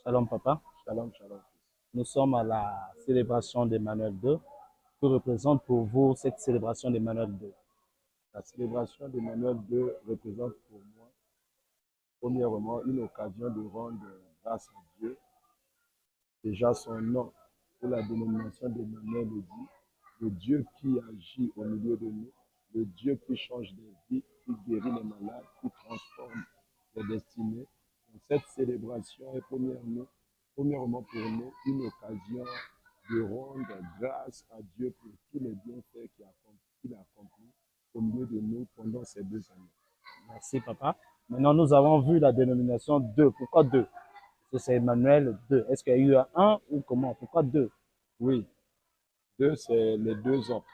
Shalom papa, Shalom, shalom. nous sommes à la célébration d'Emmanuel II. Que représente pour vous cette célébration d'Emmanuel II? La célébration d'Emmanuel II représente pour moi, premièrement, une occasion de rendre grâce à Dieu. Déjà, son nom pour la dénomination d'Emmanuel le dit, le Dieu qui agit au milieu de nous, le Dieu qui change des vies, qui guérit les malades, qui transforme les destinées. Donc, cette célébration est premièrement pour nous une occasion de rendre grâce à Dieu pour tous les bienfaits qu'il a accomplis au milieu de nous pendant ces 2 années. Merci papa. Maintenant, nous avons vu la dénomination 2. Pourquoi 2? Parce que c'est Emmanuel 2. Est-ce qu'il y a eu un 1 ou comment? Pourquoi 2? Oui, deux, c'est les 2 ans.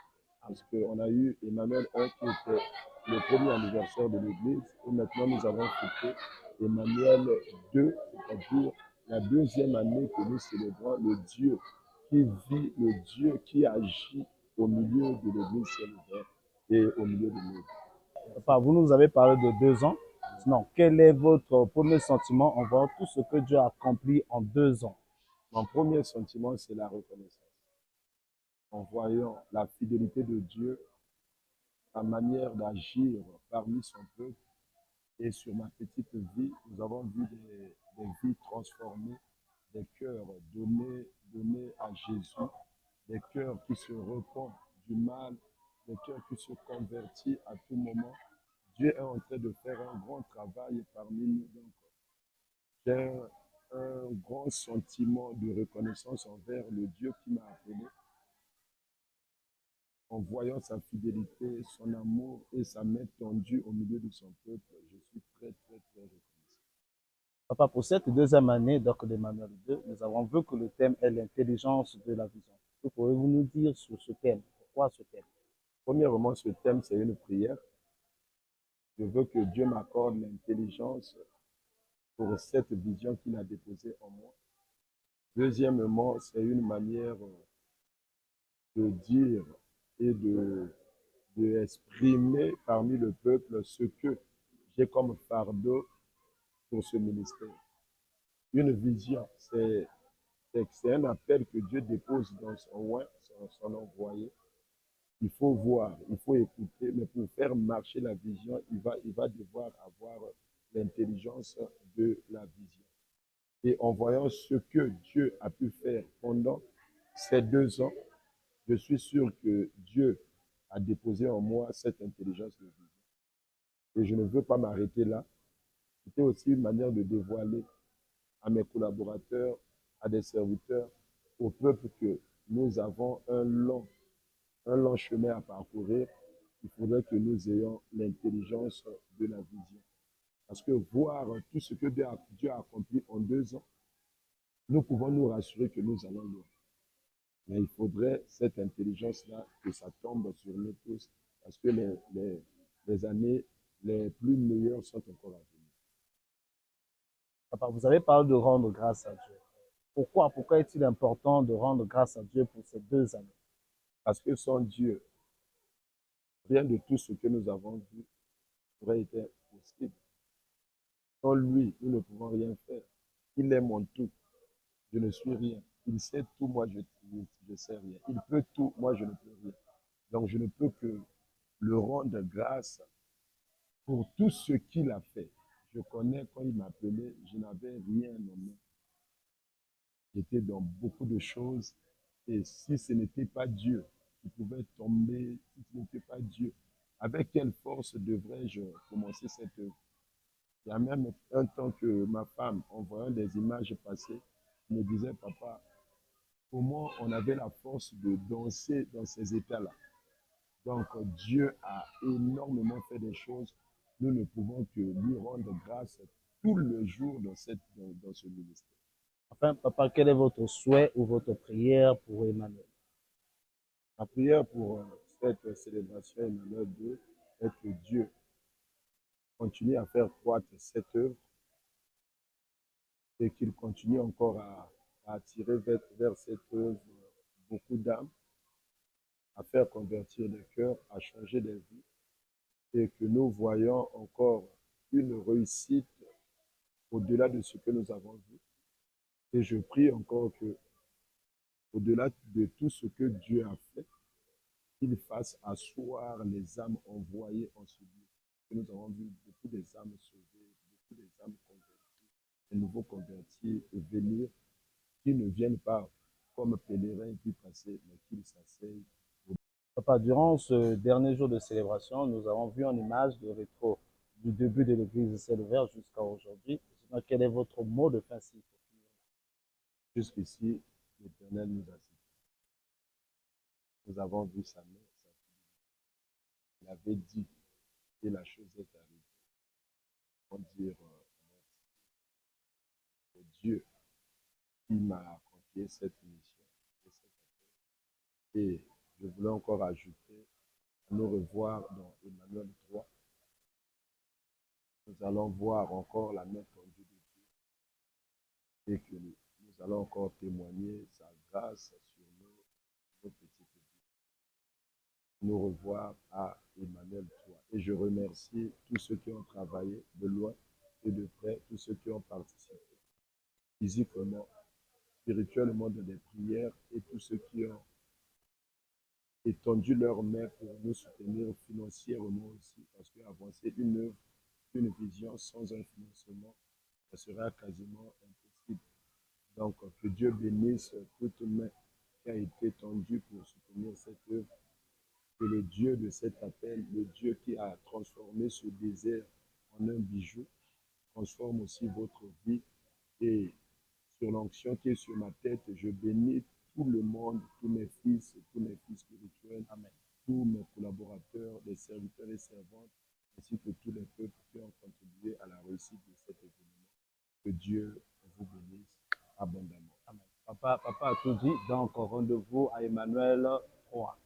Parce qu'on a eu Emmanuel 1 qui était le premier anniversaire de l'Église. Et maintenant, nous avons fêté Emmanuel 2, c'est-à-dire la deuxième année que nous célébrons le Dieu qui vit, le Dieu qui agit au milieu de l'Église célèbre et au milieu de nous. Papa, vous nous avez parlé de 2 ans. Sinon, quel est votre premier sentiment en voyant tout ce que Dieu a accompli en 2 ans? Mon premier sentiment, c'est la reconnaissance. En voyant la fidélité de Dieu, sa manière d'agir parmi son peuple, et sur ma petite vie, nous avons vu des vies transformées, des cœurs donnés à Jésus, des cœurs qui se repentent du mal, des cœurs qui se convertissent à tout moment. Dieu est en train de faire un grand travail parmi nous. Donc, j'ai un grand sentiment de reconnaissance envers le Dieu qui m'a appelé en voyant sa fidélité, son amour et sa main tendue au milieu de son peuple. Je suis très, très, très reconnaissant. Papa, pour cette deuxième année donc d'Emmanuel II, nous avons vu que le thème est l'intelligence de la vision. Que pouvez-vous nous dire sur ce thème? Pourquoi ce thème? Premièrement, ce thème, c'est une prière. Je veux que Dieu m'accorde l'intelligence pour cette vision qu'il a déposée en moi. Deuxièmement, c'est une manière de dire et de exprimer parmi le peuple ce que j'ai comme fardeau pour ce ministère. Une vision, c'est un appel que Dieu dépose dans son envoyé. Il faut voir, il faut écouter, mais pour faire marcher la vision, il va devoir avoir l'intelligence de la vision. Et en voyant ce que Dieu a pu faire pendant ces 2 ans, je suis sûr que Dieu a déposé en moi cette intelligence de vision. Et je ne veux pas m'arrêter là. C'était aussi une manière de dévoiler à mes collaborateurs, à des serviteurs, au peuple que nous avons un long chemin à parcourir. Il faudrait que nous ayons l'intelligence de la vision. Parce que voir tout ce que Dieu a accompli en 2 ans, nous pouvons nous rassurer que nous allons loin. Mais il faudrait cette intelligence-là, que ça tombe sur nous tous, parce que les années les plus meilleures sont encore à venir. Papa, vous avez parlé de rendre grâce à Dieu. Pourquoi? Pourquoi est-il important de rendre grâce à Dieu pour ces 2 années? Parce que sans Dieu, rien de tout ce que nous avons vu aurait été possible. Sans lui, nous ne pouvons rien faire. Il est mon tout. Je ne suis rien. Il sait tout, moi je sais rien. Il peut tout, moi je ne peux rien. Donc je ne peux que le rendre grâce pour tout ce qu'il a fait. Je connais quand il m'appelait, je n'avais rien en main. J'étais dans beaucoup de choses. Et si ce n'était pas Dieu qui pouvait tomber, si ce n'était pas Dieu, avec quelle force devrais-je commencer cette œuvre? Il y a même un temps que ma femme, en voyant des images passées, me disait, papa, comment on avait la force de danser dans ces états-là. Donc Dieu a énormément fait des choses. Nous ne pouvons que lui rendre grâce tout le jour dans ce ministère. Enfin, papa, quel est votre souhait ou votre prière pour Emmanuel? La prière pour cette célébration Emmanuel II est que Dieu continue à faire croître cette œuvre et qu'il continue encore à attirer vers cette œuvre beaucoup d'âmes, à faire convertir des cœurs, à changer des vies et que nous voyons encore une réussite au-delà de ce que nous avons vu. Et je prie encore que, au-delà de tout ce que Dieu a fait, qu'il fasse asseoir les âmes envoyées en ce lieu. Que nous avons vu beaucoup des âmes sauvées, beaucoup des âmes converties, des nouveaux convertis venir, qui ne viennent pas comme pèlerins puis passer, mais qu'ils s'asseyent. Papa, durant ce dernier jour de célébration, nous avons vu en image de rétro du début de l'église de Celle-Vert jusqu'à aujourd'hui. Sinon, quel est votre mot de fin si Jusqu'ici, l'Éternel nous a cité. Nous avons vu sa main, sa fille. Il avait dit et la chose est arrivée. On dire Dieu qui m'a confié cette mission. Et je voulais encore ajouter, à nous revoir dans Emmanuel 3, nous allons voir encore la main tendue de Dieu et que nous allons encore témoigner sa grâce sur nos petites vies. Nous revoir à Emmanuel 3. Et je remercie tous ceux qui ont travaillé de loin et de près, tous ceux qui ont participé physiquement, spirituellement dans des prières et tous ceux qui ont étendu leur main pour nous soutenir financièrement aussi, parce qu'avancer une œuvre, une vision sans un financement, ça sera quasiment impossible. Donc, que Dieu bénisse toute main qui a été tendue pour soutenir cette œuvre, que le Dieu de cet appel, le Dieu qui a transformé ce désert en un bijou, transforme aussi votre vie. Et sur l'onction qui est sur ma tête, je bénis tout le monde, tous mes fils spirituels, Amen. tous mes collaborateurs, les serviteurs et servantes, ainsi que tous les peuples qui ont contribué à la réussite de cet événement. Que Dieu vous bénisse abondamment. Amen. Papa a tout dit, donc rendez-vous à Emmanuel 3.